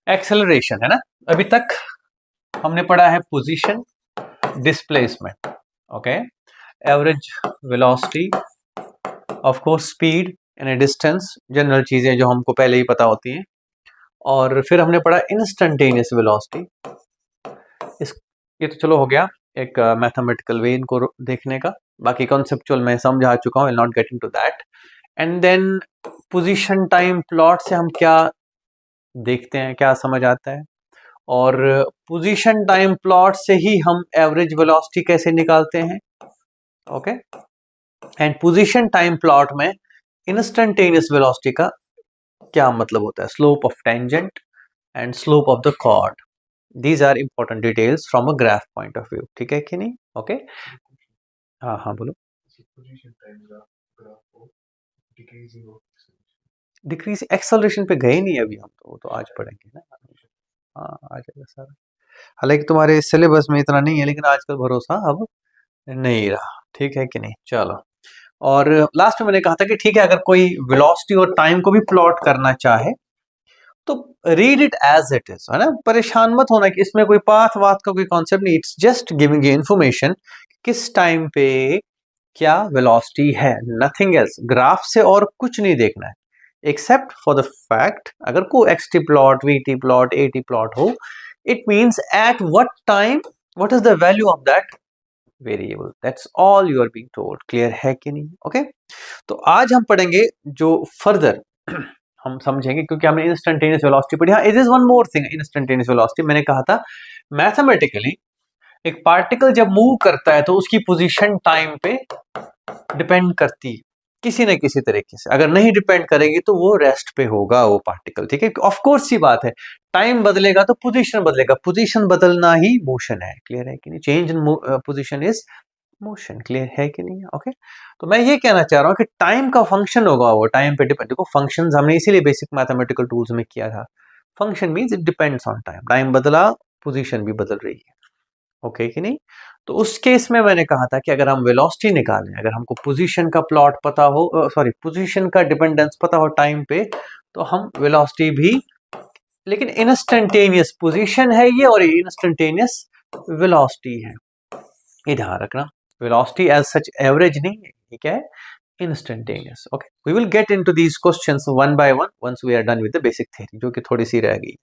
Acceleration है ना। अभी तक हमने पढ़ा है position, displacement, okay, average velocity, of course speed and distance, general चीजें जो हमको पहले ही पता होती हैं। और फिर हमने पढ़ा इंस्टेंटेनियस वेलोसिटी। इस ये तो चलो हो गया एक मैथमेटिकल वे इनको देखने का। बाकी कॉन्सेप्चुअल मैं समझा चुका हूँ, not getting to that. And then position time plot से हम क्या देखते हैं, क्या समझ आता है, और पोजीशन टाइम प्लॉट से ही हम एवरेज वेलोसिटी कैसे निकालते हैं, okay. And position time plot में इंस्टेंटेनियस वेलोसिटी का क्या मतलब होता है, slope of tangent and slope of the chord. These are important details from a graph point of view, ठीक है कि नहीं, ओके। हाँ हाँ बोलो। डिक्रीज एक्सेलरेशन पे गए नहीं अभी हम, तो वो तो आज पढ़ेंगे ना। हाँ आ जाएगा सारा, हालांकि तुम्हारे सिलेबस में इतना नहीं है, लेकिन आजकल भरोसा अब नहीं रहा, ठीक है कि नहीं। चलो, और लास्ट में मैंने कहा था कि ठीक है, अगर कोई वेलोसिटी और टाइम को भी प्लॉट करना चाहे तो read it as it is, है ना। परेशान मत होना कि इसमें कोई पाथ वाथ का कोई कॉन्सेप्ट नहीं, it's just giving you information किस टाइम पे क्या वेलोसिटी है, नथिंग एल्स। ग्राफ से और कुछ नहीं देखना है, एक्सेप्ट फॉर द फैक्ट अगर कोई XT plot, VT plot, AT plot हो, it means at what time, what is the value of that variable, that's all you are being told. Clear है कि नहीं, ओके। तो आज हम पढ़ेंगे जो फर्दर हम समझेंगे, क्योंकि हमने इंस्टेंटेनियस वेलोसिटी पढ़ी। हाँ, it is one more thing, instantaneous velocity मैंने कहा था मैथमेटिकली एक पार्टिकल जब मूव करता है तो उसकी पोजीशन टाइम पे डिपेंड करती है किसी न किसी तरीके से। अगर नहीं डिपेंड करेगी तो वो रेस्ट पे होगा वो पार्टिकल, ठीक है। ऑफ कोर्स सी बात है, टाइम बदलेगा तो पोजीशन बदलेगा, पोजीशन बदलना ही मोशन है। क्लियर है कि नहीं, change in position is motion. Clear है कि नहीं, ओके। तो मैं ये कहना चाह रहा हूँ कि टाइम का फंक्शन होगा वो टाइम पे डिपेंड। देखो फंक्शंस हमने इसीलिए बेसिक मैथमेटिकल टूल्स में किया था, function means it depends on time, time बदला पोजीशन भी बदल रही है, ओके कि नहीं। तो उस केस में मैंने कहा था कि अगर हम वेलोसिटी निकालें, अगर हमको पोजीशन का प्लॉट पता हो, सॉरी पोजीशन का डिपेंडेंस पता हो टाइम पे, तो हम वेलोसिटी भी, लेकिन इंस्टेंटेनियस पोजीशन है ये और इंस्टेंटेनियस वेलोसिटी है, ये ध्यान रखना। वेलोसिटी एज सच एवरेज नहीं है, ठीक है, instantaneous, okay. We will get into these questions one by one once we are done with the basic theory, जो कि थोड़ी सी रह गई,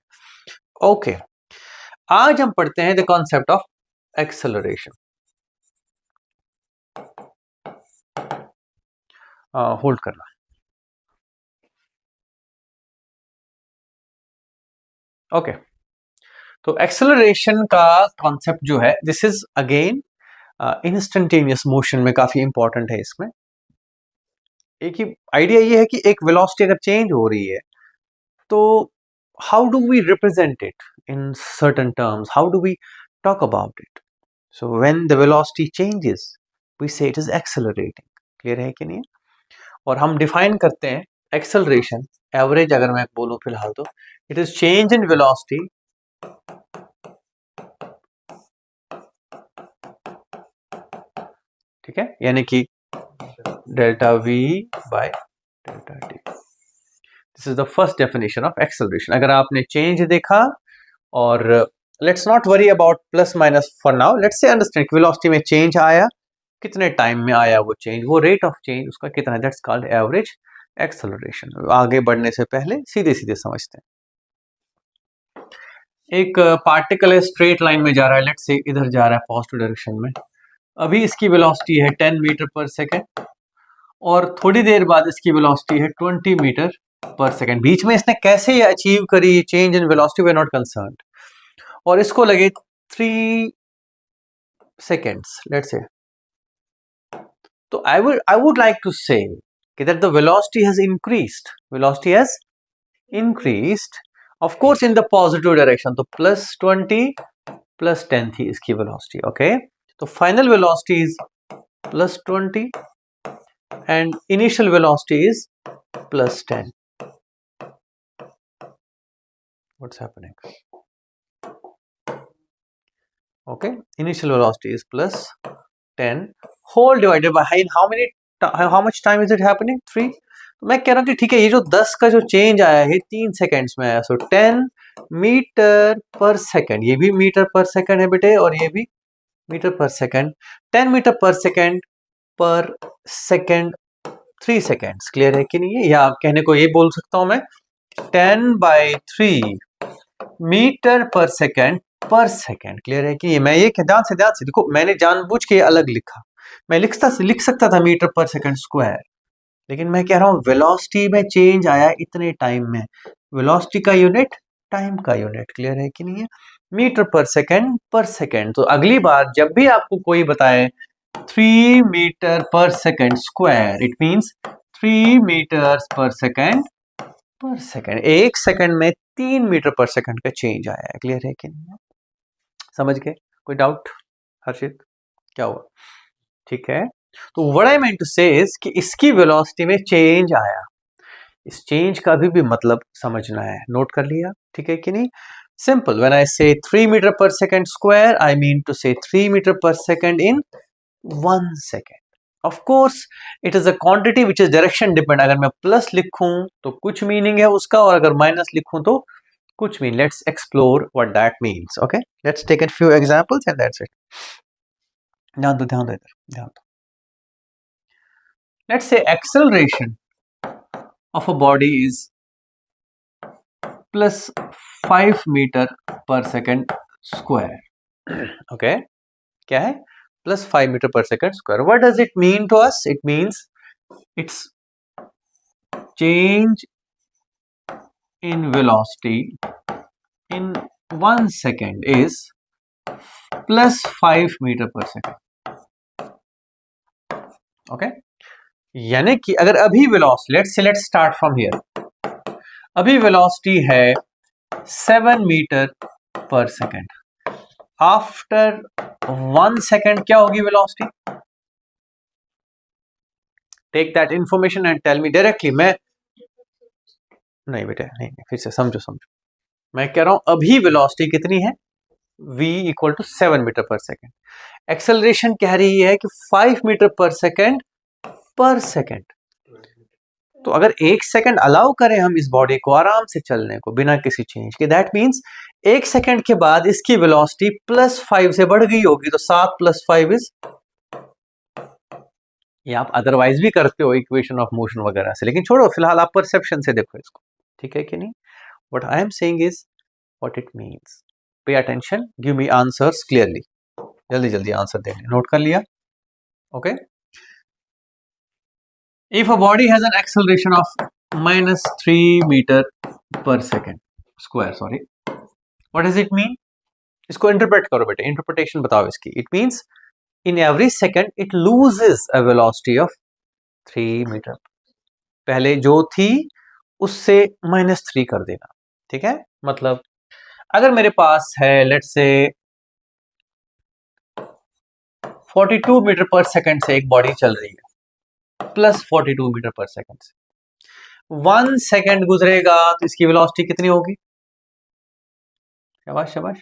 ओके। आज हम पढ़ते हैं the concept of acceleration. Hold करना, ओके। तो एक्सेलरेशन का कॉन्सेप्ट जो है, this is again instantaneous motion में काफी इंपॉर्टेंट है। इसमें एक ही आइडिया ये है कि एक वेलोसिटी अगर चेंज हो रही है तो how do we represent it in certain terms, how do we talk about it. So when the velocity changes we say it is accelerating. Clear है कि नहीं। और हम डिफाइन करते हैं एक्सेलरेशन, एवरेज अगर मैं बोलूं फिलहाल तो it is change in velocity ठीक है, यानी कि delta we by delta T. This is the first definition of acceleration. अगर आपने चेंज देखा, और let's not worry about plus minus for now, let's say understand velocity में चेंज आया, कितने टाइम में आया वो चेंज, वो रेट ऑफ चेंज उसका कितना है, दैट्स कॉल्ड एवरेज एक्सेलरेशन। आगे बढ़ने से पहले सीधे सीधे समझते हैं। एक पार्टिकल है, स्ट्रेट लाइन में जा रहा है, लेट्स से इधर जा रहा है पॉजिटिव डायरेक्शन में। अभी इसकी वेलोसिटी है 10 मीटर पर सेकेंड, और थोड़ी देर बाद इसकी वेलोसिटी है 20 मीटर पर सेकेंड। बीच में इसने कैसे ये अचीव करी change in velocity, we are not concerned. और इसको लगे 3 सेकेंड्स लेट्स से। तो I would like to say that the velocity has increased, velocity has increased of course in the positive direction. तो +20 +10 थी इसकी वेलोसिटी, ओके। तो final velocity is +20 and initial velocity is +10. What's happening? Okay, initial velocity is +10 whole divided by how much time is it happening? 3. तो मैं कह रहा हूँ कि ठीक है, ये जो 10 का जो चेंज आया है 3 सेकेंड्स में आया, सो 10 मीटर पर सेकेंड, ये भी मीटर पर सेकेंड है बेटे और ये भी metre per second, 10 metre per second 3 seconds. Clear है कि नहीं है? या आप कहने को ये बोल सकता हूं मैं 10/3 मीटर पर सेकेंड। क्लियर है कि मैं ये ध्यान से देखो, मैंने जानबूझ के अलग लिखा, मैं लिख सकता था मीटर पर सेकेंड स्क्वायर, लेकिन मैं कह रहा हूं वेलोसिटी में चेंज आया इतने टाइम में, वेलोसिटी का यूनिट टाइम का यूनिट। क्लियर है कि नहीं है? Metre per second. तो अगली बार जब भी आपको कोई बताए 3 metre per second square, it means 3 metres per second. एक सेकेंड में 3 मीटर पर सेकेंड का चेंज आया है। क्लियर है कि नहीं? समझ गए? कोई डाउट हर्षित? क्या हुआ? ठीक है, तो व्हाट आई मीन टू से इज कि इसकी वेलोसिटी में चेंज आया, इस चेंज का भी मतलब समझना है। नोट कर लिया? ठीक है कि नहीं? सिंपल, व्हेन आई से 3 metre per second square, I mean to say 3 metre per second in 1 second. Of course it is a quantity which is direction depend. अगर मैं प्लस लिखूं तो कुछ मीनिंग है उसका, और अगर माइनस लिखूं तो कुछ mean. Let's explore what that means. Okay, let's take a few examples and that's it. ध्यान दो इधर, ध्यान दो। Let's say acceleration of a body is plus 5 meter per second square. Okay, क्या है? plus 5 meter per second square. What does it mean to us? It means its change in velocity in 1 second is plus 5 meter per second. Okay, यानी कि अगर अभी velocity, let's start from here, अभी velocity है 7 metre per second, after 1 second क्या होगी velocity? Take that information and tell me directly. मैं नहीं बेटे, नहीं, फिर से समझो। मैं कह रहा हूं अभी वेलोसिटी कितनी है? v equal to 7 metre per second. Acceleration कह रही है कि 5 मीटर पर सेकेंड। तो अगर 1 सेकेंड अलाउ करें हम इस बॉडी को आराम से चलने को बिना किसी चेंज के, दैट मीन्स 1 सेकेंड के बाद इसकी वेलोसिटी +5 से बढ़ गई होगी। तो 7 + 5 इज, ये आप अदरवाइज भी करते हो इक्वेशन ऑफ मोशन वगैरह से, लेकिन छोड़ो, फिलहाल आप परसेप्शन से देखो इसको। ठीक है कि नहीं? What I am saying is what it means. Pay attention, give me answers clearly. जल्दी आंसर देने, नोट कर लिया? Okay, if a body has an acceleration of -3 metre per second square, sorry, what does it mean? इसको interpret करो बेटे, interpretation बताओ इसकी। It means in every second it loses a velocity of 3 metre. पहले जो थी उससे -3 कर देना। ठीक है, मतलब अगर मेरे पास है let's say 42 metre per second से एक बॉडी चल रही है, प्लस 42 मीटर पर सेकंड से 1 सेकंड गुजरेगा तो इसकी वेलोसिटी कितनी होगी? शाबाश शाबाश।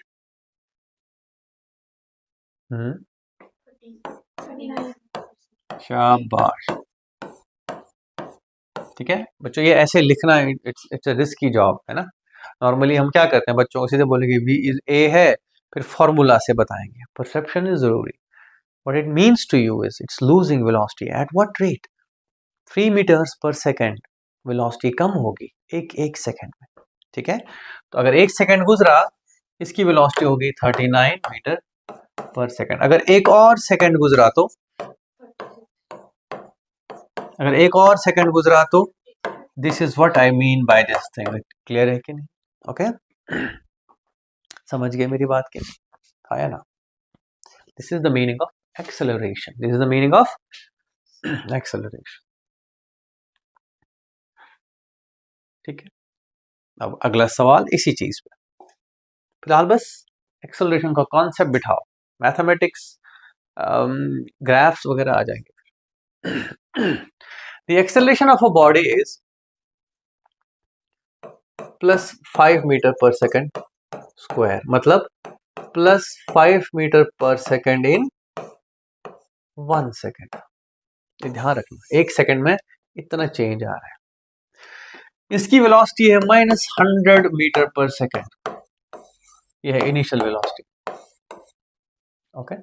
शाबाश। ठीक है बच्चों, ये ऐसे लिखना, इट्स अ रिस्की जॉब है ना। नॉर्मली हम क्या करते हैं, बच्चों को सीधे बोलेंगे v इज a है, फिर फॉर्मूला से बताएंगे। परसेप्शन इज जरूरी। What it means to you is it's losing velocity at what rate? 3 metres per second. Velocity कम होगी एक सेकंड में। ठीक है, तो अगर 1 सेकंड गुजरा, इसकी वेलोसिटी होगी 39 मीटर पर सेकंड। अगर एक और सेकंड गुजरा तो, this is what I mean by this thing. Clear है कि नहीं? ओके, समझ गए मेरी बात की? आया ना? This is the meaning of acceleration. This is the meaning of acceleration. ठीक है, अब अगला सवाल इसी चीज पे। फिलहाल बस एक्सेलरेशन का कॉन्सेप्ट बिठाओ, मैथमेटिक्स ग्राफ्स वगैरह आ जाएंगे। The acceleration of a body is +5 metre per second square, मतलब +5 metre per second in 1 second. ध्यान रखना, 1 सेकंड में इतना चेंज आ रहा है। इसकी वेलोसिटी है -100 मीटर पर सेकेंड, ये है initial velocity. Okay,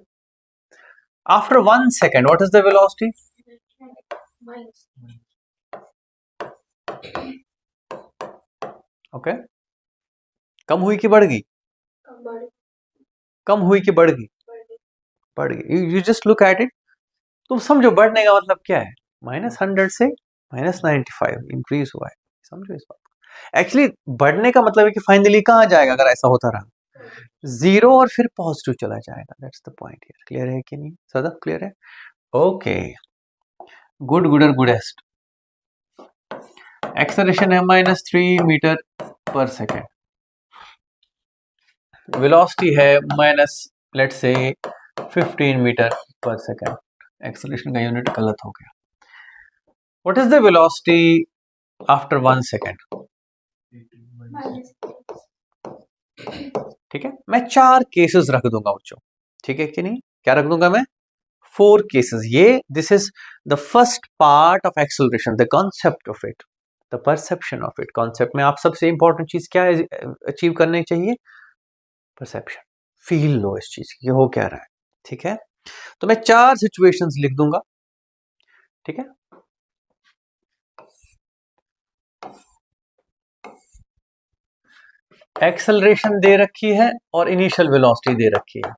after 1 second what is the velocity? Okay, कम हुई कि बढ़ गई? कम हुई कि बढ़ गई? बढ़ गई। You just look at it, तुम समझो बढ़ने का मतलब क्या है। -100 से -95 इंक्रीज हुआ है, समझो इस बात को। एक्चुअली बढ़ने का मतलब है कि फाइनली कहाँ जाएगा अगर ऐसा होता रहा? जीरो और फिर पॉजिटिव चला जाएगा। That's the point here. Clear है कि नहीं सदफ? क्लियर है? Okay, good, Gudur गुडेस्ट। एक्सेलरेशन है -3 मीटर पर सेकेंड, वेलोसिटी है let's say 15 metre per second. Acceleration का यूनिट गलत हो गया। What is the velocity after 1 second? ठीक है, मैं 4 केसेस रख दूंगा बच्चों, ठीक है कि नहीं? क्या रख दूंगा मैं? 4 केसेस। ये this is the first part of acceleration, the concept of it, the perception of it. Concept में आप सबसे इंपॉर्टेंट चीज क्या है अचीव करनी चाहिए? परसेप्शन, फील लो इस चीज की, हो क्या रहा है। ठीक है, तो मैं 4 सिचुएशंस लिख दूंगा। ठीक है, एक्सेलरेशन दे रखी है और इनिशियल वेलोसिटी दे रखी है।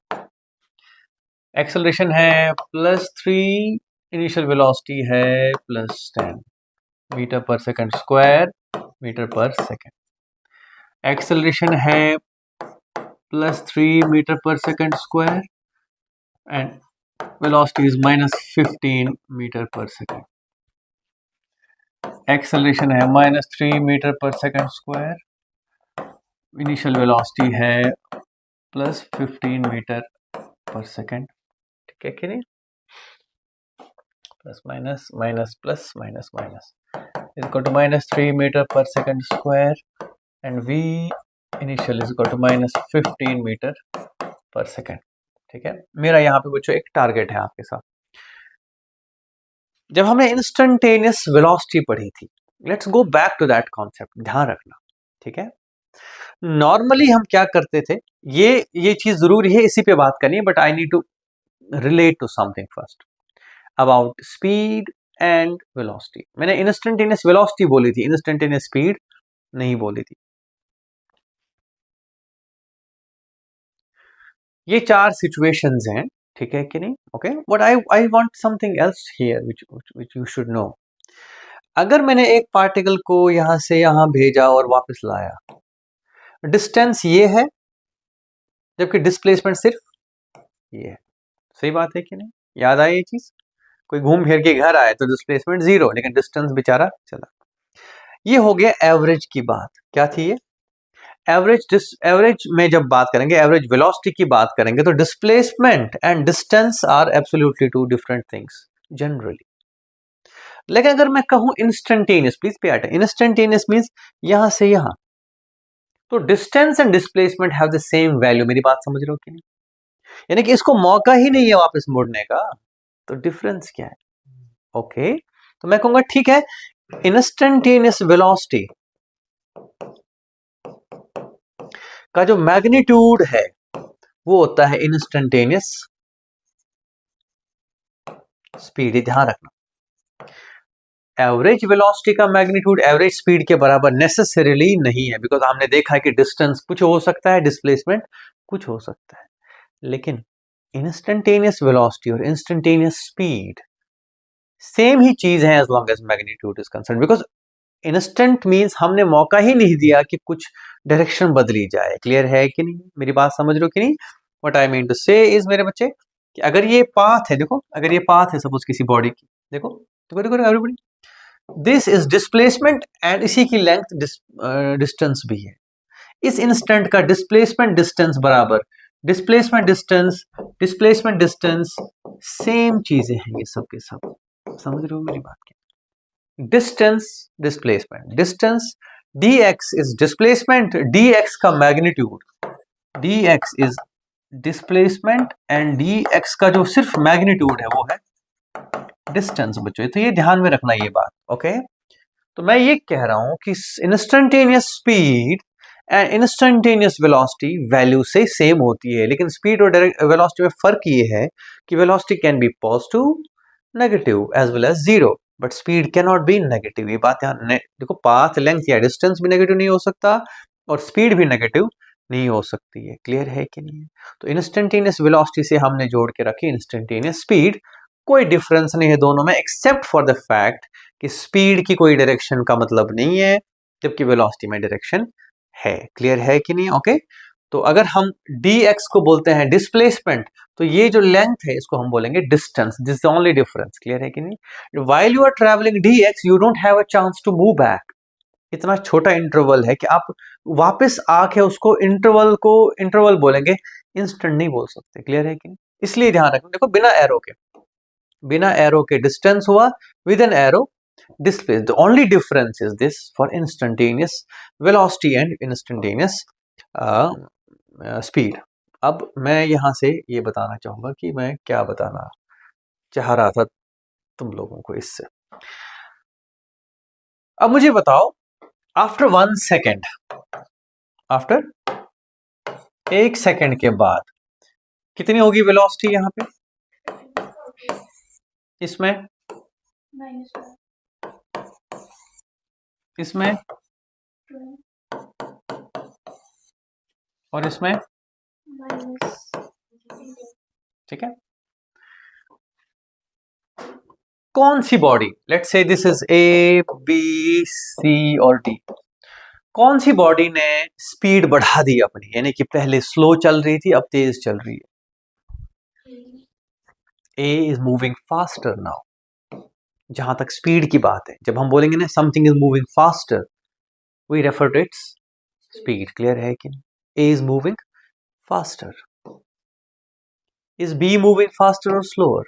एक्सेलरेशन है +3, इनिशियल वेलोसिटी है +10 metre per second square metre per second. Acceleration है +3 metre per second square and velocity is -15 metre per second. Acceleration है -3 metre per second square, initial velocity है +15 मीटर पर सेकंड। ठीक है कि नहीं? Plus minus minus plus minus minus is equal to -3 metre per second square and v initial is equal to -15 metre per second. ठीक है, मेरा यहाँ पे बच्चों एक टारगेट है आपके साथ। जब हमने इंस्टेंटेनियस वेलोसिटी पढ़ी थी, let's go back to that concept, ध्यान रखना। ठीक है, नॉर्मली हम क्या करते थे, ये चीज जरूरी है, इसी पे बात करनी है, but I need to relate to something first about speed and velocity. मैंने इंस्टेंटेनियस वेलोसिटी बोली थी, इंस्टेंटेनियस स्पीड नहीं बोली थी। ये 4 सिचुएशंस हैं, ठीक है कि नहीं? Okay, but I want something else here which you should know. अगर मैंने एक पार्टिकल को यहां से यहां भेजा और वापस लाया, डिस्टेंस ये है, जबकि डिस्प्लेसमेंट सिर्फ ये है। सही बात है कि नहीं? याद आए ये चीज? कोई घूम फिर के घर आए तो डिस्प्लेसमेंट 0, लेकिन डिस्टेंस बेचारा चला। ये हो गया एवरेज की बात। क्या थी ये? एवरेज में जब बात करेंगे, एवरेज वेलोसिटी की बात करेंगे, तो displacement and distance are absolutely 2 different things generally. लेकिन अगर मैं कहूं instantaneous, please pay attention, instantaneous means यहां से यहां, तो distance and displacement have the same value. मेरी बात समझ रहे हो कि नहीं? यानी कि इसको मौका ही नहीं है वापस मुड़ने का, तो डिफरेंस क्या है? ओके, तो मैं कहूंगा ठीक है, इंस्टेंटेनियस वेलोसिटी का जो मैग्नीट्यूड है वो होता है इंस्टेंटेनियस स्पीड। ध्यान रखना, एवरेज वेलोसिटी का मैग्नीट्यूड एवरेज स्पीड के बराबर नेसेसरीली नहीं है, बिकॉज हमने देखा है कि डिस्टेंस कुछ हो सकता है, डिस्प्लेसमेंट कुछ हो सकता है। लेकिन इंस्टेंटेनियस वेलोसिटी और इंस्टेंटेनियस स्पीड सेम ही चीज है as long as magnitude is concern, because instant means हमने मौका ही नहीं दिया कि कुछ डायरेक्शन बदली जाए। क्लियर है कि नहीं? मेरी बात समझ रहे हो कि नहीं? व्हाट आई मीन टू से इज मेरे बच्चे, कि अगर ये पाथ है, देखो अगर ये पाथ है सपोज किसी बॉडी की, देखो देखो देखो everybody, this is displacement and इसी की लेंथ डिस्टेंस भी है। इस इंस्टेंट का डिस्प्लेसमेंट डिस्टेंस बराबर displacement distance, displacement distance same चीजें हैं ये सब के सब। समझ रहे हो मेरी बात? क्या distance displacement, distance dx is displacement, dx का magnitude, dx is displacement and dx का जो सिर्फ मैग्नीट्यूड है वो है डिस्टेंस बच्चों। तो ये ध्यान में रखना ये बात। ओके, तो मैं ये कह रहा हूं कि instantaneous speed and instantaneous velocity value से सेम होती है, लेकिन स्पीड और डायरेक्ट वेलोसिटी में फर्क ये है कि velocity can be positive, negative as well as zero, but speed can not be negative. ये बात ध्यान देखो, पाथ लेंथ या डिस्टेंस भी नेगेटिव नहीं हो सकता और स्पीड भी नेगेटिव नहीं हो सकती है। क्लियर है कि नहीं? तो इंस्टेंटेनियस वेलोसिटी से हमने जोड़ के रखी इंस्टेंटेनियस स्पीड। कोई डिफरेंस नहीं है दोनों में एक्सेप्ट फॉर द फैक्ट कि स्पीड की कोई डायरेक्शन का मतलब नहीं है, जबकि वेलोसिटी में डायरेक्शन है। क्लियर है कि नहीं? ओके। तो अगर हम dx को बोलते हैं डिस्प्लेसमेंट, तो ये जो लेंथ है इसको हम बोलेंगे distance. This is only difference. Clear है कि नहीं? While you are travelling dx you don't have a chance to move back. इतना छोटा इंटरवल है कि आप वापस आके उसको इंटरवल बोलेंगे, इंस्टेंट नहीं बोल सकते। क्लियर है कि नहीं? इसलिए ध्यान रखना। देखो, बिना एरो के डिस्टेंस हुआ, with an arrow displace. The only difference is this for instantaneous velocity and instantaneous speed. अब मैं यहां से ये बताना चाहूंगा कि मैं क्या बताना चाह रहा था तुम लोगों को इससे। अब मुझे बताओ, आफ्टर 1 सेकेंड, आफ्टर 1 सेकेंड के बाद कितनी होगी वेलोसिटी यहां पे? इसमें इसमें और इसमें, ठीक है। कौन सी body, let's say this is A B C और डी, कौन सी बॉडी ने स्पीड बढ़ा दी अपनी, यानी कि पहले स्लो चल रही थी अब तेज चल रही है? ए इज मूविंग फास्टर नाउ। जहां तक स्पीड की बात है, जब हम बोलेंगे ना something is moving faster, we refer to its speed. Clear है कि नहीं? A is moving faster. Is B moving faster और स्लोअर?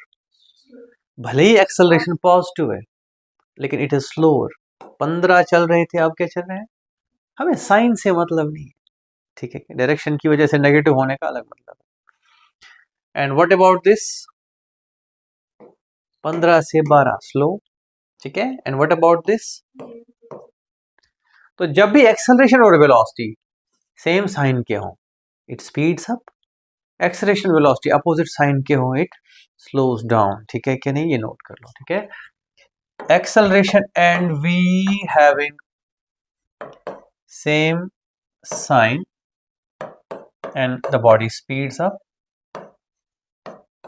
भले ही एक्सेलरेशन पॉजिटिव है, लेकिन इट इज स्लोअर। 15 चल रहे थे, अब क्या चल रहे हैं? हमें साइन से मतलब नहीं है, ठीक है? डायरेक्शन की वजह से नेगेटिव होने का अलग मतलब है। And what about this? 15 से 12 स्लो, ठीक है। And what about this? तो जब भी एक्सेलरेशन और वेलोसिटी सेम साइन के हों, it speeds up. Acceleration velocity opposite sign के हों, इट स्लोज डाउन। ठीक है कि नहीं? ये नोट कर लो, ठीक है। Acceleration and we having same sign and the body speeds up.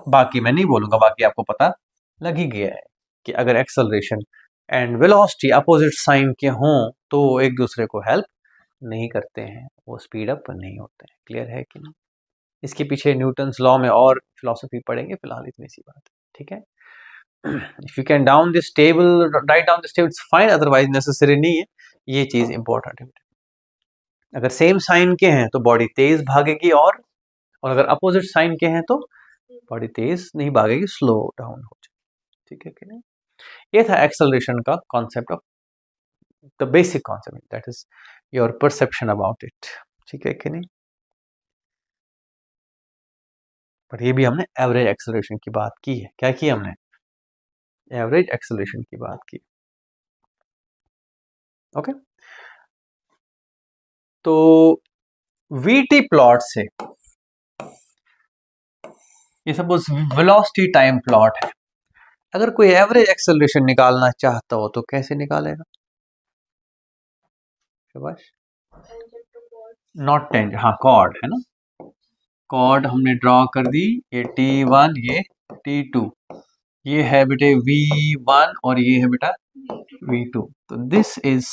बाकी मैं नहीं बोलूंगा, बाकी आपको पता लग ही गया है कि अगर acceleration and velocity opposite sign के हों तो एक दूसरे को हेल्प नहीं करते हैं, वो स्पीड अप नहीं होते हैं। क्लियर है कि नहीं? इसके पीछे न्यूटन्स लॉ में और फिलॉसफी पढ़ेंगे, फिलहाल इतनी सी बात है, ठीक है। If you can down this table, write down this table, it's fine, otherwise necessary नहीं है। ये चीज इंपॉर्टेंट है। अगर सेम साइन के हैं तो बॉडी तेज भागेगी, और अगर अपोजिट साइन के हैं तो बॉडी तेज नहीं भागेगी, स्लो डाउन हो जाएगी। ठीक है कि नहीं? ये था एक्सेलरेशन का concept of the basic concept, that is your perception about it. ठीक है कि नहीं? पर ये भी हमने एवरेज एक्सेलरेशन की बात की है। क्या की हमने? एवरेज एक्सेलरेशन की बात की। ओके। तो वीटी प्लॉट से, ये सपोज वेलोसिटी टाइम प्लॉट है, अगर कोई एवरेज एक्सेलरेशन निकालना चाहता हो तो कैसे निकालेगा? शाबाश। नॉट टेंजेंट, हाँ कॉर्ड है ना, कॉर्ड हमने ड्रॉ कर दी। ये T1, ये T2, ये है बेटे V1 और ये है बेटा V2। तो this is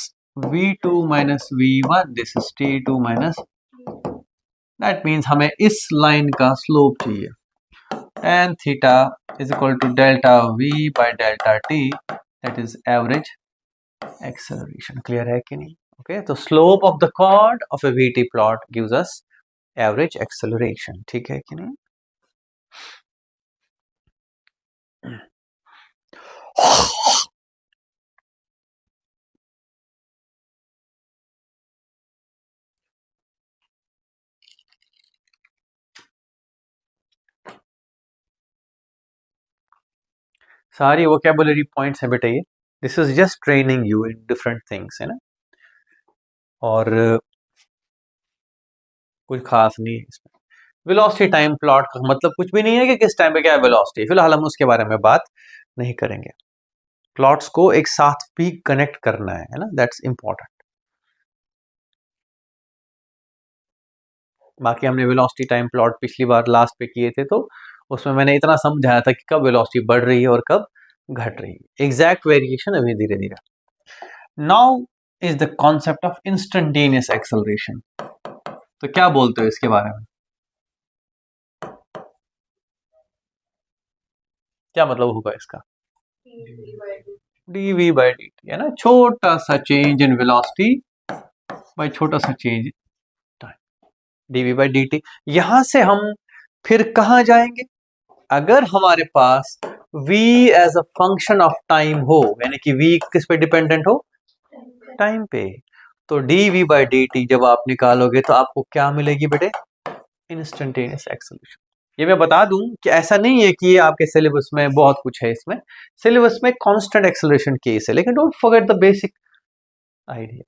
V2 minus V1, this is T2 minus, that means हमें इस लाइन का स्लोप चाहिए। tan theta is equal to delta V by delta T, that is average acceleration। Clear है कि नहीं? ओके। तो slope of the chord of a VT plot gives us average acceleration। ठीक है कि नहीं? सारी वोकैबुलरी पॉइंट्स हैं बेटा ये, this is just training you in different things, है ना, और कुछ खास नहीं है इसमें। वेलोसिटी टाइम प्लॉट का मतलब कुछ भी नहीं है कि किस टाइम पे क्या वेलोसिटी, फिलहाल हम उसके बारे में बात नहीं करेंगे। प्लॉट्स को एक साथ भी कनेक्ट करना है ना, दैट्स इंपॉर्टेंट। बाकी हमने वेलोसिटी टाइम प्लॉट पिछली बार लास्ट पे किए थे, तो उसमें मैंने इतना समझाया था कि कब वेलोसिटी बढ़ रही है और कब घट रही है, एग्जैक्ट वेरिएशन अभी धीरे धीरे। Now is the concept of instantaneous acceleration. तो क्या बोलते हो इसके बारे में, क्या मतलब होगा इसका? dv by dt है ना, छोटा सा चेंज इन वेलोसिटी बाय छोटा सा change in time, dv by dt। यहां से हम फिर कहां जाएंगे? अगर हमारे पास v as a function of time हो, यानी कि v किस पे डिपेंडेंट हो? टाइम पे, तो dv by dt जब आप निकालोगे तो आपको क्या मिलेगी बेटे? Instantaneous acceleration. ये मैं बता दूं कि ऐसा नहीं है कि ये आपके सिलेबस में बहुत कुछ है, इसमें सिलेबस में कांस्टेंट एक्सेलरेशन केस है, लेकिन don't forget the basic idea.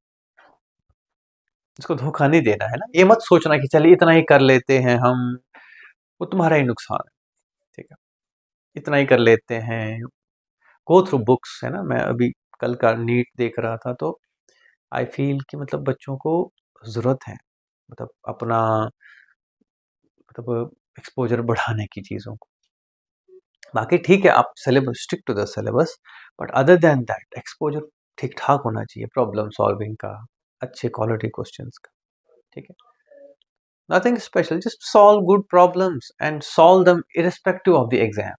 इसको धोखा नहीं देना है ना, ये मत सोचना कि चलिए इतना ही कर लेते हैं हम, वो तुम्हारा ही नुकसान है, ठीक है, इतना ही कर लेते हैं। गो थ्रू बुक्स, है ना, मैं अभी कल का नीट देख रहा था, तो आई फील कि मतलब बच्चों को जरूरत है, मतलब अपना मतलब एक्सपोजर बढ़ाने की चीजों को। बाकी ठीक है, आप syllabus stick to the syllabus, but other than that exposure ठीक ठाक होना चाहिए, प्रॉब्लम सॉल्विंग का, अच्छे क्वालिटी क्वेश्चंस का, ठीक है। Nothing special, just solve good problems and solve them irrespective of the exam.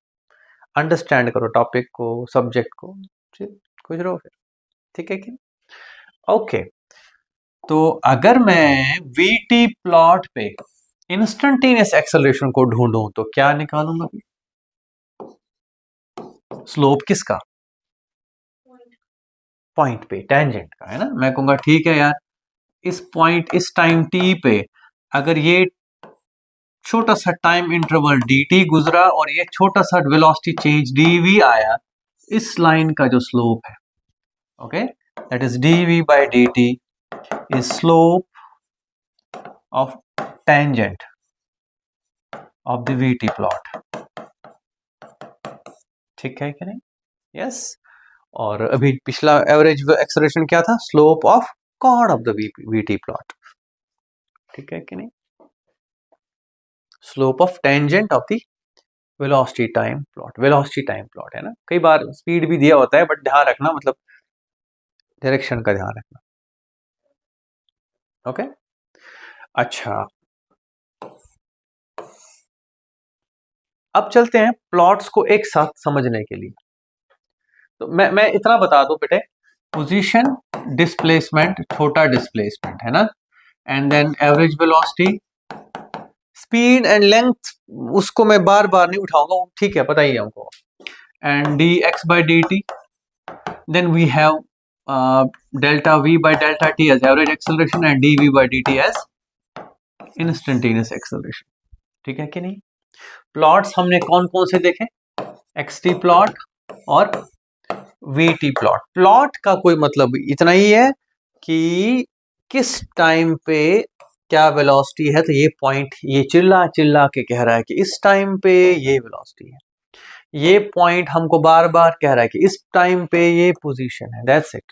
Understand करो टॉपिक को, सब्जेक्ट को, कुछ रहो फिर, ठीक है कि? ओके, तो अगर मैं वीटी प्लॉट पे इंस्टेंटेनियस एक्सेलरेशन को ढूंढूं तो क्या निकालूंगा? स्लोप किसका? पॉइंट पे, टेंजेंट का, है ना। मैं कहूंगा ठीक है यार, इस पॉइंट इस टाइम टी पे अगर ये छोटा सा टाइम इंटरवल dt गुजरा और ये छोटा सा वेलोसिटी चेंज dv आया, इस लाइन का जो स्लोप है, okay, that is dv by dt is slope of tangent of the vt plot, ठीक है कि नहीं? Yes yes. और अभी पिछला एवरेज एक्सेलरेशन क्या था? Slope of chord of the vt plot, ठीक है कि नहीं? Slope of tangent of the velocity time plot, velocity time plot, है ना। कई बार स्पीड भी दिया होता है, बट ध्यान रखना, मतलब डायरेक्शन का ध्यान रखना, ओके। अच्छा, अब चलते हैं प्लॉट्स को एक साथ समझने के लिए। तो मैं इतना बता दूं बेटे, पोजीशन, डिस्प्लेसमेंट, छोटा डिस्प्लेसमेंट, है ना, and then average velocity, speed and length, उसको मैं बार बार नहीं उठाऊंगा, ठीक है, पता ही है हमको, and dx by dt, then we have delta v by delta t as average acceleration and dv by dt as instantaneous acceleration, ठीक है कि नहीं? प्लॉट्स हमने कौन कौन से देखे? xt प्लॉट और vt प्लॉट। प्लॉट का कोई मतलब इतना ही है कि किस टाइम पे क्या वेलोसिटी है, तो ये पॉइंट ये चिल्ला चिल्ला के कह रहा है कि इस टाइम पे ये वेलोसिटी है, ये पॉइंट हमको बार बार कह रहा है कि इस टाइम पे ये पोजीशन है, that's it.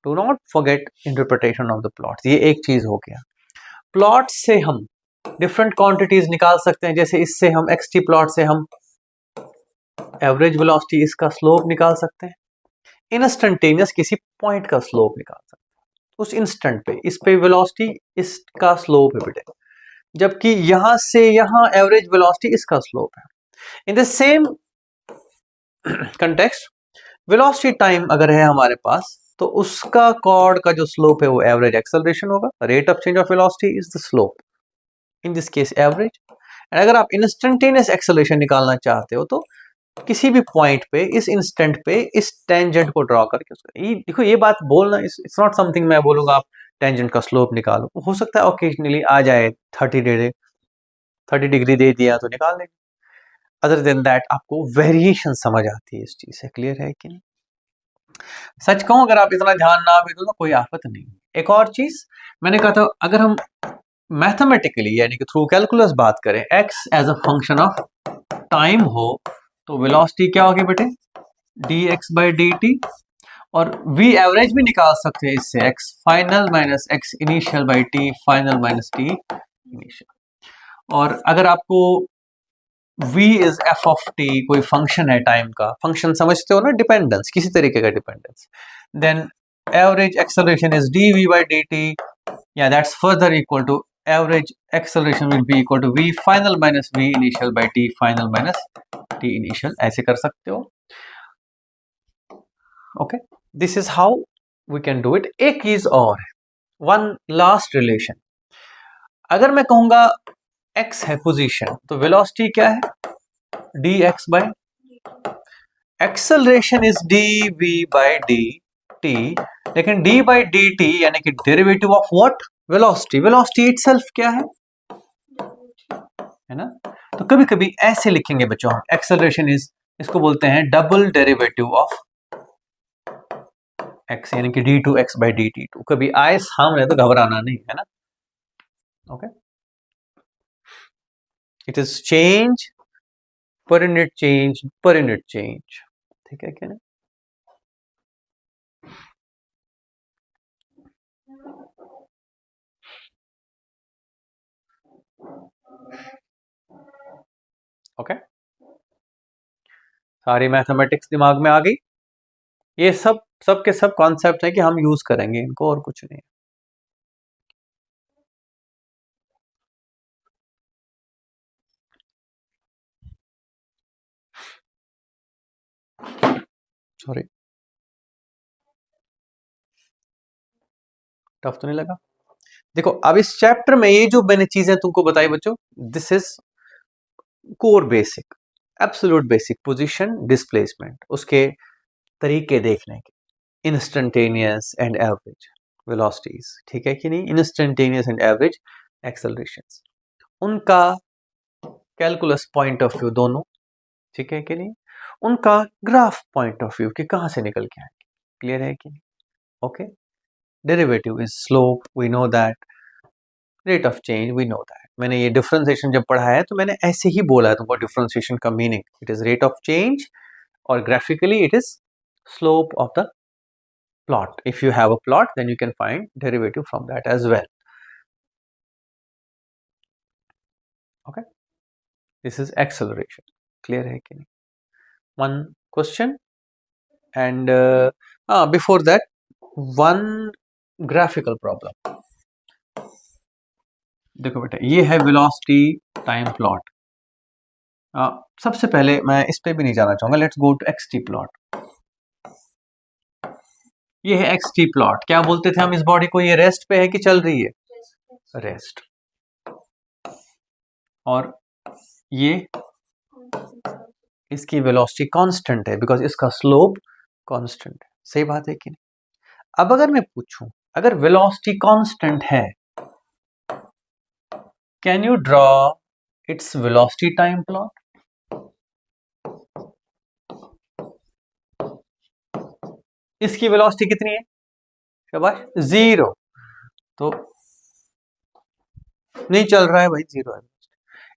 Do not forget interpretation of the plot, ये एक चीज हो गया। प्लॉट से हम डिफरेंट क्वांटिटीज निकाल सकते हैं, जैसे इससे हम एक्सटी प्लॉट से हम एवरेज वेलोसिटी, इसका स्लोप निकाल सकते हैं, इंस्टेंटेनियस किसी पॉइंट का स्लोप निकाल सकते हैं, उस इंस्टेंट पे इस पे वेलोसिटी, इसका स्लोप है बेटे, जबकि यहां से यहां एवरेज वेलोसिटी, इसका स्लोप है। In the same context velocity time अगर है हमारे पास, तो उसका कॉर्ड का जो स्लोप है वो एवरेज एक्सेलरेशन होगा, rate of change of velocity is the slope, in this case average. And अगर आप इंस्टेंटेनियस एक्सेलरेशन निकालना चाहते हो तो किसी भी पॉइंट पे इस इंस्टेंट पे इस टेंजेंट को ड्रॉ करके ये देखो, ये बात बोलना इट्स नॉट समथिंग मैं बोलूंगा आप टेंजेंट का स्लोप निकालो, हो सकता है ओकेजनली आ जाए 30 डिग्री दे दिया तो निकाल लेंगे, अदर देन दैट आपको वेरिएशन समझ आती है इस चीज से, क्लियर है कि नहीं? सच कहूं, अगर आप इतना ध्यान ना भी दो तो कोई आफत नहीं। एक और चीज मैंने कहा था, अगर हम मैथमेटिकली यानी कि थ्रू कैलकुलस बात करें, x as a function of time हो तो वेलोसिटी क्या होगी बेटे, dx बाई dt। और v एवरेज भी निकाल सकते हैं इससे, x final minus x initial by t final minus t initial. और अगर आपको v is f of t कोई फंक्शन है टाइम का, फंक्शन समझते हो ना, डिपेंडेंस, किसी तरीके का dependence, then average acceleration is dv by dt, yeah, that's further equal to average acceleration will be equal to v final minus v initial by t final minus t initial, ऐसे कर सकते हो। okay, this is how we can do it। एक चीज और, one last relation, अगर मैं कहूंगा x है पोजीशन तो वेलोसिटी क्या है, dx by acceleration is dv by dt, लेकिन d by dt यानी कि derivative of what, velocity. Velocity itself क्या है ना। तो कभी कभी ऐसे लिखेंगे बच्चों हम, एक्सेलरेशन इज, इसको बोलते हैं डबल डेरिवेटिव ऑफ x यानी कि d2x by dt2। कभी आए सामने तो घबराना नहीं है ना। Okay, it is change per unit change per unit change, ठीक है क्या नहीं। ओके, सारी मैथमेटिक्स दिमाग में आ गई। ये सब के सब कॉन्सेप्ट है कि हम यूज करेंगे इनको, और कुछ नहीं। सॉरी, टफ तो नहीं लगा। देखो अब इस चैप्टर में ये जो मैंने चीजें तुमको बताई बच्चों, this is core basic, absolute basic, position displacement, उसके तरीके देखने के, इंस्टेंटेनियस एंड एवरेज वेलोसिटीज, ठीक है कि नहीं, इंस्टेंटेनियस एंड एवरेज एक्सेलरेशंस, उनका कैलकुलस पॉइंट ऑफ व्यू दोनों, ठीक है कि नहीं, उनका ग्राफ पॉइंट ऑफ व्यू कि कहां से निकल के आएंगे, क्लियर है कि नहीं। Okay, derivative is slope, we know that, rate of change we know that. मैंने ये डिफरेंशिएशन जब पढ़ा है तो मैंने ऐसे ही बोला है तुमको, डिफरेंशिएशन का meaning it is rate of change, और graphically it is slope of the plot। If you have a plot, then you can find derivative from that as well। Okay, this is acceleration, clear है कि नहीं। one question and before that one graphical problem। देखो बेटा, ये है velocity time plot। सबसे पहले मैं इस पे भी नहीं जाना चाहूंगा, let's go to xt plot। ये है xt प्लॉट, क्या बोलते थे हम इस बॉडी को, ये रेस्ट पे है कि चल रही है, रेस्ट। और ये इसकी वेलोसिटी कांस्टेंट है बिकॉज इसका स्लोप कांस्टेंट है, सही बात है कि नहीं। अब अगर मैं पूछूं, अगर वेलोसिटी कांस्टेंट है, can you draw its velocity time plot. इसकी वेलोसिटी कितनी है, शाबाश, 0, तो नहीं चल रहा है भाई, 0 है।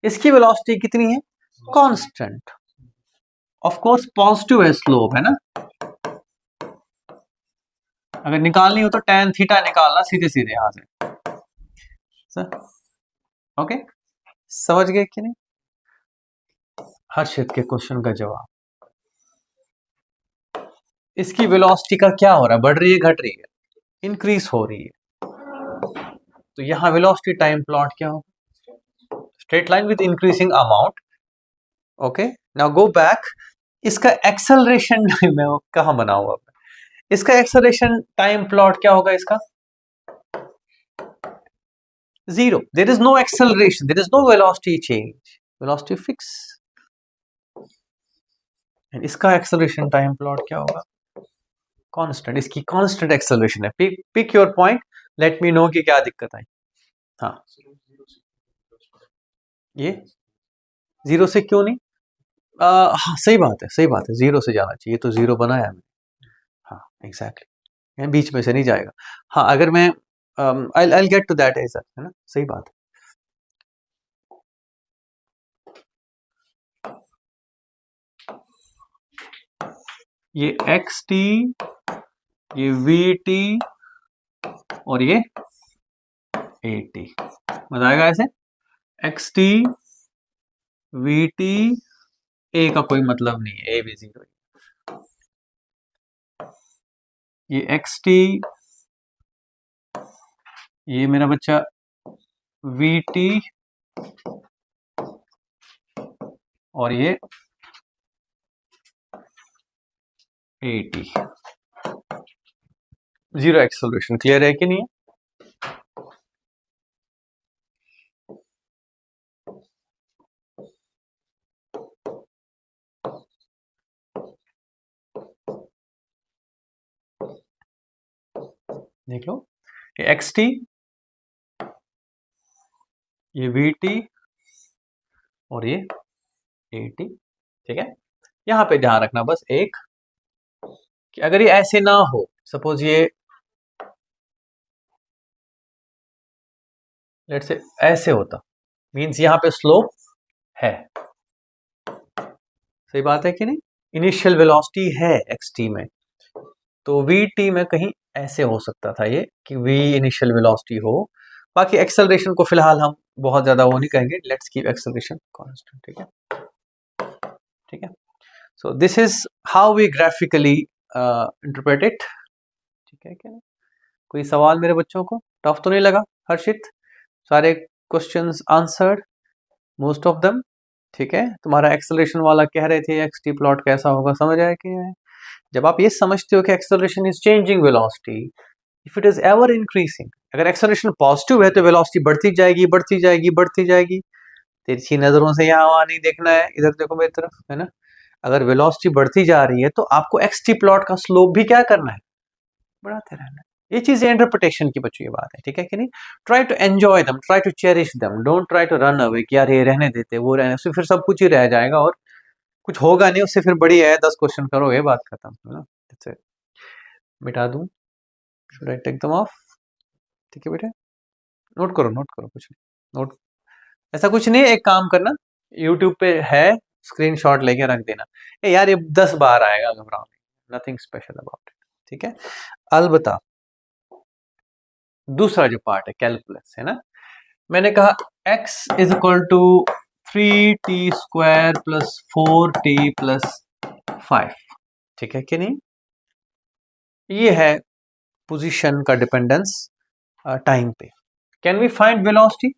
इसकी वेलोसिटी कितनी है, कांस्टेंट, ऑफ कोर्स पॉजिटिव है, स्लोप है ना। अगर निकालनी हो तो tan थीटा निकालना सीधे सीधे यहां से। ओके, समझ गए कि नहीं। हर्षित के क्वेश्चन का जवाब, इसकी वेलोसिटी का क्या हो रहा है, बढ़ रही है घट रही है, इंक्रीज हो रही है। तो यहां वेलोसिटी टाइम प्लॉट क्या होगा, straight line with increasing amount. Okay, now go back, इसका एक्सेलरेशन मैं कहां बनाऊंगा, इसका एक्सेलरेशन टाइम प्लॉट क्या होगा, इसका 0, there is no acceleration, there is no velocity change, velocity fix. And इसका एक्सेलरेशन टाइम प्लॉट क्या होगा, कांस्टेंट, इसकी कांस्टेंट एक्सेलरेशन है। Pick your point, let me know कि क्या दिक्कत आई। हाँ, ये 0 से क्यों नहीं, हाँ सही बात है, सही बात है, 0 से जाना चाहिए, तो 0 बनाया मैंने। हाँ एग्जैक्टली, बीच में से नहीं जाएगा। हाँ अगर मैं I get to that edge, है ना, सही बात है। ये एक्स टी, ये वी टी और ये ए टी, बताएगा ऐसे x t v t, a का कोई मतलब नहीं है, ए भी जीरो। ये एक्स टी, ये मेरा बच्चा वी टी और ये a T, zero acceleration. Clear है कि नहीं है? देख लो, ये एक्स टी, ये वी टी और ये ए टी, ठीक है। यहां पे ध्यान रखना बस एक, कि अगर ये ऐसे ना हो, सपोज ये लेट्स से ऐसे होता, मींस यहां पे स्लोप है, सही बात है कि नहीं, इनिशियल वेलोसिटी है एक्स टी में, तो वी टी में कहीं ऐसे हो सकता था ये कि वी इनिशियल वेलोसिटी हो। बाकी एक्सेलरेशन को फिलहाल हम बहुत ज्यादा वो नहीं कहेंगे, लेट्स कीप एक्सेलरेशन कांस्टेंट, ठीक है, ठीक है। So this is how we graphically interpret it, ठीक है क्या? कोई सवाल मेरे बच्चों को टफ तो नहीं लगा? हर्षित, सारे questions answered, most of them, ठीक है। तुम्हारा एक्सेलरेशन वाला कह रहे थे एक्स टी प्लॉट कैसा होगा, समझ आया कि नहीं? जब आप ये समझते हो कि acceleration is changing velocity, if it is ever increasing, अगर एक्सेलरेशन पॉजिटिव है तो वेलोसिटी बढ़ती जाएगी बढ़ती जाएगी बढ़ती जाएगी। तिरछी नजरों से यहाँ वहां नहीं देखना है, इधर देखो मेरी तरफ, है ना। अगर वेलोसिटी बढ़ती जा रही है तो आपको एक्स टी प्लॉट का स्लोप भी क्या करना है, बढ़ाते रहना है। ये चीजें इंटरप्रिटेशन की बच्चों की बात है, ठीक है कि नहीं। Try to enjoy them, try to cherish them, don't try to run away कि यार ये रहने देते वो रहने, उससे फिर सब कुछ ही रह जाएगा और कुछ होगा नहीं, उससे फिर बढ़िया है 10 क्वेश्चन करो, ये बात खत्म, है ना। मिटा दूं, should I take them off? ठीक है बेटे, नोट करो कुछ नहीं, नोट, ऐसा कुछ नहीं है। एक काम करना, यूट्यूब पे है, स्क्रीनशॉट लेके रख देना। ए यार ये 10 बार आएगा, घबराओ नहीं, नथिंग स्पेशल अबाउट इट, ठीक है। अलबत्ता दूसरा जो पार्ट है कैलकुलस, है ना, मैंने कहा x is equal to 3t² plus 4t+5, ठीक है कि नहीं। ये है पोजीशन का डिपेंडेंस टाइम पे। Can we find velocity?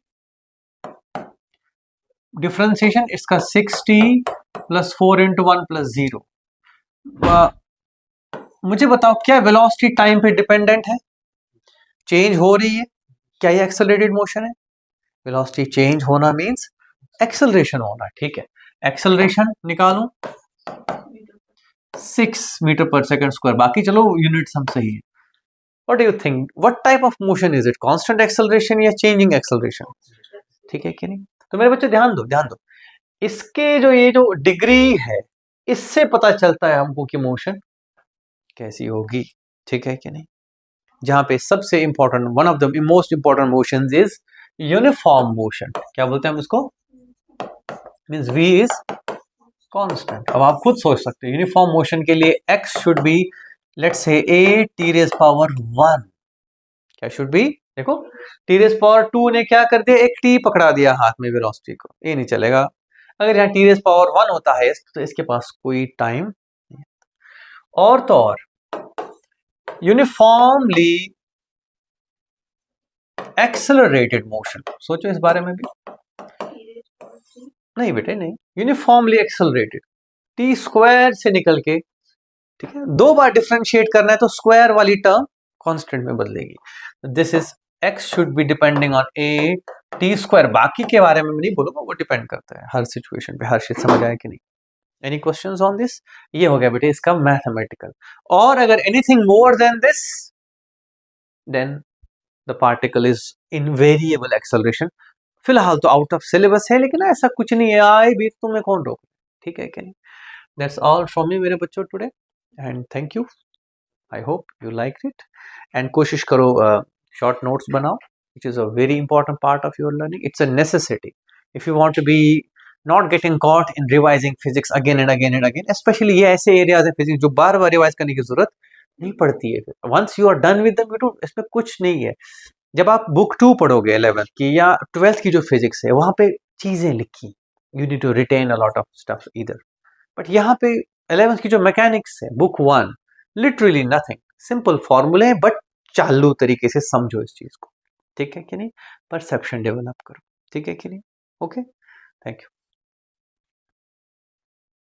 Differentiation इसका 6t प्लस 4 इंटू 1 प्लस 0। मुझे बताओ क्या वेलोसिटी टाइम पे डिपेंडेंट है, चेंज हो रही है, क्या ये एक्सेलरेटेड मोशन है? वेलोसिटी चेंज होना मींस एक्सेलरेशन होना, ठीक है। एक्सेलरेशन निकालूं 6 मीटर पर सेकंड स्क्वायर, बाकी चलो यूनिट्स हम सही है। What do you think, what type of motion is it, constant acceleration या चेंजिंग एक्सेलरेशन, ठीक है कि नहीं। तो मेरे बच्चे ध्यान दो, ध्यान दो, इसके जो ये जो डिग्री है, इससे पता चलता है हमको कि मोशन कैसी होगी, ठीक है कि नहीं। जहां पे सबसे important, one of the most important motions is uniform motion, क्या बोलते हैं हम इसको, मींस v इज कांस्टेंट। अब आप खुद सोच सकते हो, यूनिफॉर्म मोशन के लिए x should be let's say a t⁻1, क्या शुड बी, देखो t⁻2 ने क्या कर दिया, एक t पकड़ा दिया हाथ में वेलोसिटी को, ये नहीं चलेगा। अगर यहाँ t⁻1 होता है तो इसके पास कोई टाइम नहीं। और तो और यूनिफॉर्मली एक्सेलरेटेड मोशन, सोचो इस बारे में भी। नहीं बेटे नहीं, यूनिफॉर्मली एक्सेलरेटेड, t² से निकल के, ठीक है, 2 बार डिफरेंशिएट करना है तो स्क्वायर वाली टर्म कांस्टेंट में बदलेगी। This is x should be depending on a t², बाकी के बारे में नहीं बोलूंगा, वो डिपेंड करता है हर सिचुएशन पे, हर चीज समझ आए कि नहीं। Any questions on this? ये हो गया बेटे इसका मैथमेटिकल। और अगर anything more than this, then the particle is in variable acceleration. फिलहाल तो आउट ऑफ सिलेबस है, लेकिन ऐसा कुछ नहीं है, आए भी तुम्हें कौन रोक, ठीक है कि नहीं। दैट्स ऑल फ्रॉम मी मेरे बच्चों today, and thank you. I hope you like it and कोशिश करो शॉर्ट नोट्स बनाओ, which is a very important part of your learning. It's a necessity if you want to be not getting caught in revising physics again and again and again. Especially ये ऐसे areas है physics जो बार बार revise करने की जरूरत नहीं पड़ती है. Once you are done with them, इसमें कुछ नहीं है. जब आप बुक 2 पढ़ोगे 11th की या 12th की जो फिजिक्स है, वहां पे चीजें लिखी, you need to written a lot of stuff इधर. बट यहाँ पे 11th की जो मैकेनिक्स है, बुक 1, लिटरली नथिंग, सिंपल फॉर्मूले हैं, बट चालू तरीके से समझो इस चीज को. ठीक है कि नहीं? परसेप्शन डेवलप करो. ठीक है कि नहीं? Okay, thank you.